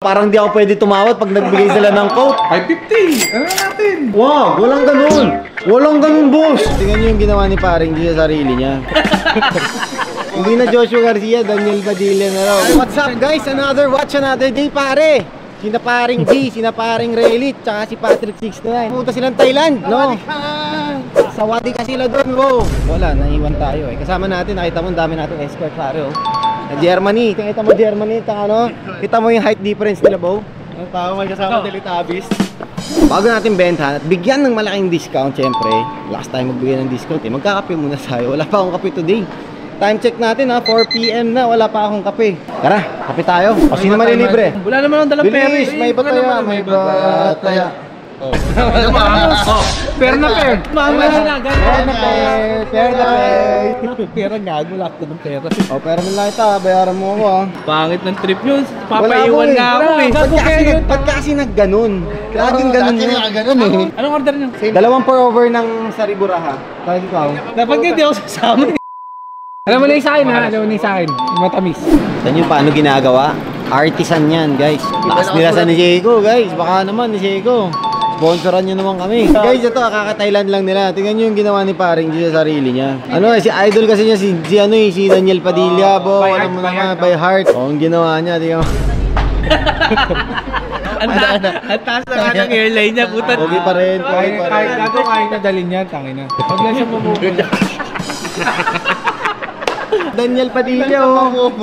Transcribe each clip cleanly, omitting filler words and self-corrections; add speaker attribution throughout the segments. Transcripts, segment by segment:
Speaker 1: Parang di ako pwede tumawad pag nagbigay sila ng Coke.
Speaker 2: 550! Ano natin?
Speaker 1: Wow, walang ganun. Walang ganun, boss. Tingnan nyo yung ginawa ni paring G sa sarili niya. Hindi na Joshua Garcia, Daniel Padilla na raw. What's up guys? Watch another day, pare. Sina paring G, sina paring Relit, tsaka si Patrick 69. Pumunta silang Thailand, no? Sawadi ka sila doon, bro. Wala, naiwan tayo eh. Kasama natin, nakita mo, dami natin escort, pare, oh. Germany, kita mo Germany, kita mo yung height difference nila, bro. Ang tao may kasama Teletubbies. Bago natin bentahan at bigyan ng malaking discount, syempre, last time magbigay ng discount eh. Magkakape muna tayo. Wala pa akong kape today. Time check natin ha, 4 PM na, wala pa akong kape. Tara, kape tayo. O sino man libre?
Speaker 2: Wala naman ang dalang pera.
Speaker 1: May bataya, may bataya.
Speaker 2: Oh. Fair na fair. Mahal na
Speaker 1: Fair na fair. Fair na fair.
Speaker 2: Pera gago, lahat ng pera.
Speaker 1: O, pera mo lang ito, bayaran mo ako ha.
Speaker 2: Pangit ng trip yun. Papaiwan nga ako eh.
Speaker 1: Ba't kasi nagganon? Laging ganon yun.
Speaker 2: Anong order niyo?
Speaker 1: Dalawang pour over ng sariburaha. Kahit ikaw.
Speaker 2: Dapat hindi ako sasama. Alam mo na yung sa akin ha, alam mo na yung sa akin. Matamis.
Speaker 1: Saan nyo paano ginagawa? Artisan yan guys. Lakas nila sa ni Jayco guys. Baka naman ni Jayco. Sponsoran nyo naman kami. Guys, ito kaka-Thailand lang nila. Tingnan nyo yung ginawa ni paring G sa sarili niya. Ano si idol kasi niya si Daniel Padilla, bo. Alam mo naman, by heart. O, ang ginawa niya, tingnan mo.
Speaker 2: Ang taas na nga ng airline niya, puta.
Speaker 1: Okay pa rin.
Speaker 2: Kahit na dalhin niya, tangin na. Pag lang siya mamukulit.
Speaker 1: Daniel Padilla, oh.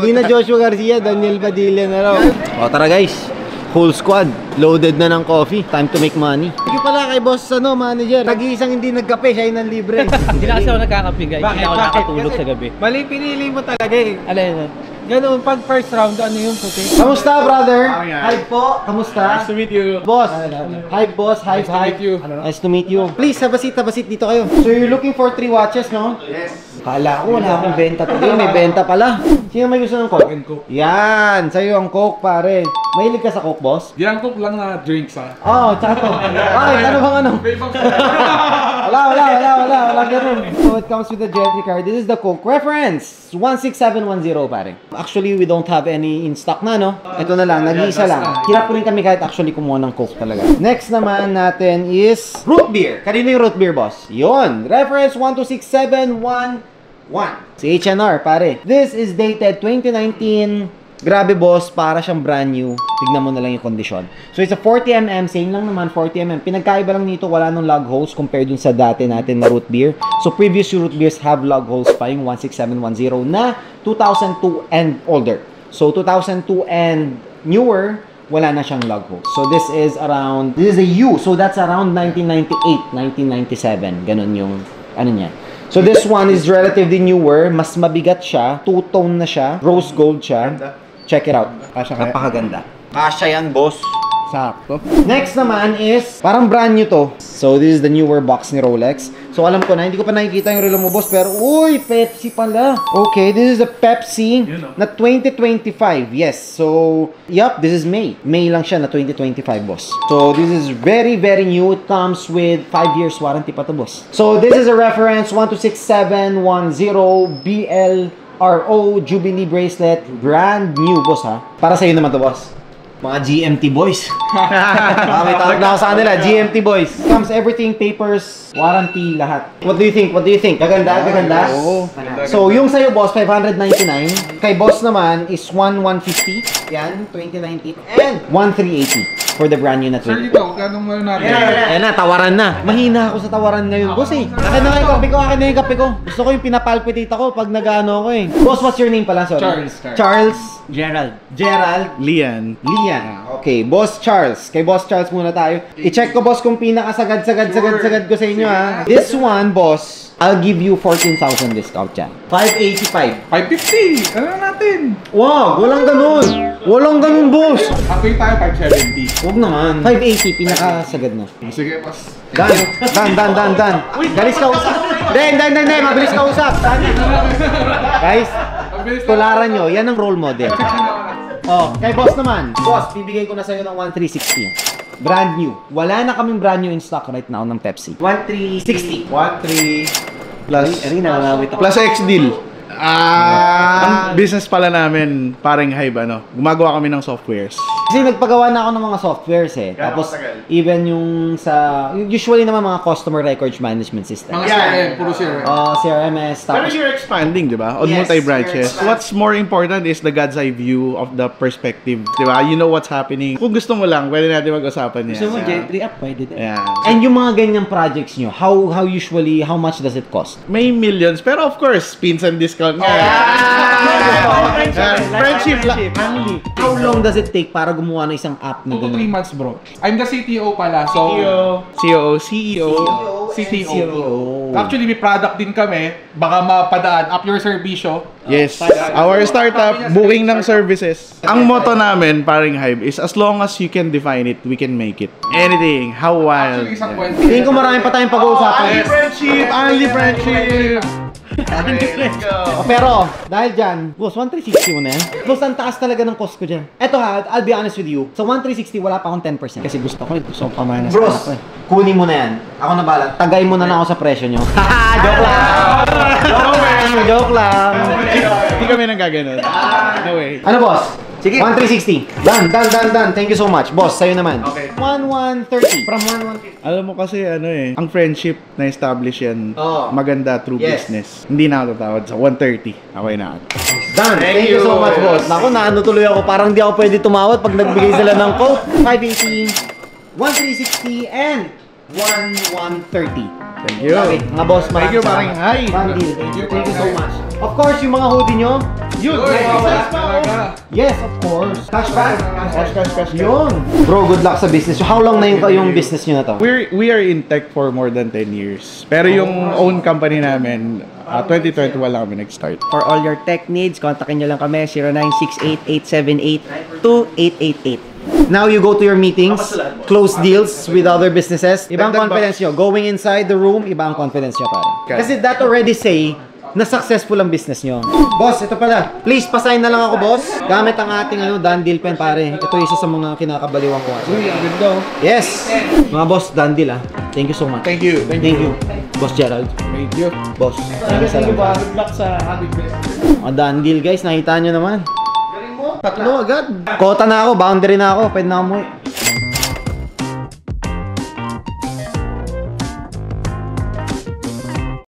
Speaker 1: Hindi na Joshua Garcia, Daniel Padilla na raw. O, tara guys. Whole squad, loaded na ng coffee. Time to make money. Sige pala kay boss, manager. Nag-iisang hindi nagkape, siya yung nanlibre.
Speaker 2: Hindi na kasi ako nagkakape, guys. Hindi ako nakatulog sa gabi. Mali pinili mo talaga eh. Alin? Ganun, pag first round, ano yung puti?
Speaker 1: Kamusta, brother? Hi po. Kamusta?
Speaker 2: Nice to meet you.
Speaker 1: Boss. Hi, boss. Hi,
Speaker 2: Nice to meet you.
Speaker 1: Nice to meet you. Please, have a seat dito kayo. So, you're looking for 3 watches, no? Yes. Kala ko, wala akong benta today. May benta pala. Sino may gusto ng Coke? Yan. Sa'yo ang Coke, pare. Mahilig ka sa Coke, boss?
Speaker 2: Yan, Coke lang na drinks, ha?
Speaker 1: Oo, tsaka to. Ay, ano bang ano? Wala, ganun. So, it comes with the gentry card. This is the Coke reference. 16710, pare. Actually, we don't have any in stock na, no? Ito na lang, nag-iisa lang. Hirap po rin kami kahit actually kumuha ng Coke talaga. Next naman natin is root beer. Kanino yung root beer, boss? Yun. Reference 1267111. Si H&R, pare. This is dated 2019. Grabe, boss. Para siyang brand new. Tignan mo na lang yung kondisyon. So, it's a 40mm. Same lang naman, 40mm. Pinagkaiba lang nito, wala nung lug holes compared dun sa dati natin na root beer. So, previous root beers have lug holes pa yung 16710 na 2002 and older. So, 2002 and newer, wala na siyang lug holes. So, this is a U. So, that's around 1998, 1997. Ganun yung, ano niya. So, this one is relatively newer. Mas mabigat siya. Two-tone na siya. Rose gold siya. Check it out. Napakaganda. Kasya yan, boss. Sakto. Next naman is, parang brand new to. So, this is the newer box ni Rolex. So, alam ko na, hindi ko pa nakikita yung relo mo, boss. Pero, uy, Pepsi pala. Okay, this is a Pepsi na 2025. Yes. So, yup, this is May. May lang siya na 2025, boss. So, this is very, very new. It comes with 5 years warranty pa to, boss. So, this is a reference 126710 BLRO Jubilee bracelet. Brand new, boss, ha? Para sa'yo naman to, boss. Mga GMT boys. May tawag na ako sa kanila, GMT boys. Comes everything, papers, warranty, lahat. What do you think? Gaganda? Oo. So, yung sa'yo, boss, 599. Kay boss naman is 150. Yan, 2019. And 1380 for the brand new na 20.
Speaker 2: Sir, dito, kanong mo natin?
Speaker 1: Ayan na, tawaran na. Mahina ako sa tawaran ngayon, boss eh. Akin na yung kape ko. Gusto ko yung pinapalpitate ako pag nag-ano ako eh. Boss, what's your name pala? Sorry. Charles. Gerald.
Speaker 3: Lian.
Speaker 1: Okay, Boss Charles. Kay Boss Charles muna tayo. I-check ko, boss, kung pinakasagad ko sa inyo, ha. This one, boss, I'll give you 14,000 discount yan. 585.
Speaker 2: 550! Ano natin?
Speaker 1: Wow, walang ganun, boss.
Speaker 2: Ako'y tayo 570.
Speaker 1: Huwag naman. 580, pinakasagad na.
Speaker 2: Sige, boss.
Speaker 1: Dan. Galis ka usap. Hindi. Mabilis ka usap. Guys, tularan nyo. Yan ang role model. Oh, kay boss naman. Boss, bibigay ko na sa'yo ng 1360. Brand new. Wala na kaming brand new in stock right now ng Pepsi. 1360.
Speaker 3: 13 plus
Speaker 1: Arena,
Speaker 3: plus X deal. Ang business pala namin, parang Hive, gumagawa kami ng softwares.
Speaker 1: Kasi nagpagawa na ako ng mga softwares eh.
Speaker 3: Gano'ng
Speaker 1: Tapos,
Speaker 3: katagal?
Speaker 1: even yung usually naman mga customer records management system.
Speaker 4: Mga CRM, puro CRM.
Speaker 1: CRMS,
Speaker 3: Pero
Speaker 1: tapos,
Speaker 3: you're expanding, di ba? On
Speaker 1: Yes,
Speaker 3: multi-branches.
Speaker 1: you're
Speaker 3: What's more important is the God's eye view of the perspective, di ba? You know what's happening. Kung gusto mo lang, pwede natin mag-usapan yan.
Speaker 2: Gusto mo, Gentry up, pwede din.
Speaker 3: Yeah.
Speaker 1: and yung mga ganyang projects nyo, how much does it cost?
Speaker 3: May millions, pero of course, pinsan discount nga. Friendship lang.
Speaker 1: How long does it take para gumawa ng isang app na
Speaker 4: 2 to 3
Speaker 1: gano'n?
Speaker 4: months, bro. I'm the CTO pala, so...
Speaker 3: CEO.
Speaker 4: CTO. Actually, may product din kami. Baka mapadaan up your serbisyo.
Speaker 3: Yes. Our startup, booking ng services. Ang motto namin, parang Hive, is as long as you can define it, we can make it. Anything. How wild.
Speaker 4: Actually, isang
Speaker 3: Yeah.
Speaker 4: kwento.
Speaker 1: Tingin ko marami pa tayong pag-uusapan.
Speaker 3: Only friendship!
Speaker 1: Pero, dahil dyan, boss, 1,360 mo na yan. Boss, ang taas talaga ng cost ko dyan. Eto ha, I'll be honest with you. Sa 1,360, wala pa akong 10%.
Speaker 2: Kasi gusto ko kong pamanas.
Speaker 1: Bros, kunin mo na yan. Ako na bahala. Tagay mo na lang ako sa presyo nyo. Joke lang! Joke lang!
Speaker 3: Hindi kami nang gaganon. No way.
Speaker 1: Ano, boss? Sige. 1,360. Done. Thank you so much. Boss, sa'yo naman.
Speaker 3: Okay.
Speaker 1: 1,130. From 1,150.
Speaker 3: Alam mo kasi ang friendship na establish yan,
Speaker 1: Oo.
Speaker 3: maganda through
Speaker 1: Yes.
Speaker 3: business. Hindi na ako tatawad sa 130. Okay na.
Speaker 1: Done. Thank you so much, boss. Naku, naano tuloy ako. Parang di ako pwede tumawad pag nagbigay sila ng quote. 580, 1,360, and 1,130.
Speaker 3: Thank you.
Speaker 1: Okay, mga boss,
Speaker 3: Thank you,
Speaker 1: maraming
Speaker 3: paring hi.
Speaker 1: salamat. Thank you so much. Of course, yung mga hoodie nyo,
Speaker 3: Yun.
Speaker 1: yes, of course. Cashback?
Speaker 3: Cash.
Speaker 1: Yun. Bro, good luck sa business. So, how long na yung business nyo na to?
Speaker 3: We are in tech for more than 10 years. Pero yung own company namin, 2021 lang kami nag-start.
Speaker 2: For all your tech needs, kontakin nyo lang kami 0968-878-2888.
Speaker 1: Now you go to your meetings, close deals with other businesses. Ibang
Speaker 3: Dagdag
Speaker 1: confidence nyo. Going inside the room, ibang confidence nyo pare.
Speaker 3: Okay.
Speaker 1: Kasi that already say na successful ang business nyo. Boss, ito pala. Please, pasign na lang ako, boss. Gamit ang ating done deal pen, pare. Ito isa sa mga kinakabaliwan ko.
Speaker 2: Uy, ang ganda.
Speaker 1: Yes! Mga boss, done deal Thank you so much.
Speaker 3: Thank you.
Speaker 1: Thank you. Boss Gerald.
Speaker 3: Thank you.
Speaker 1: Boss.
Speaker 2: Thank you ba?
Speaker 1: Salamat.
Speaker 2: Good luck sa having business.
Speaker 1: Mga done deal, guys. Nakita nyo naman. Tatlo agad. Kota na ako. Boundary na ako. Pwede na ako umuwi.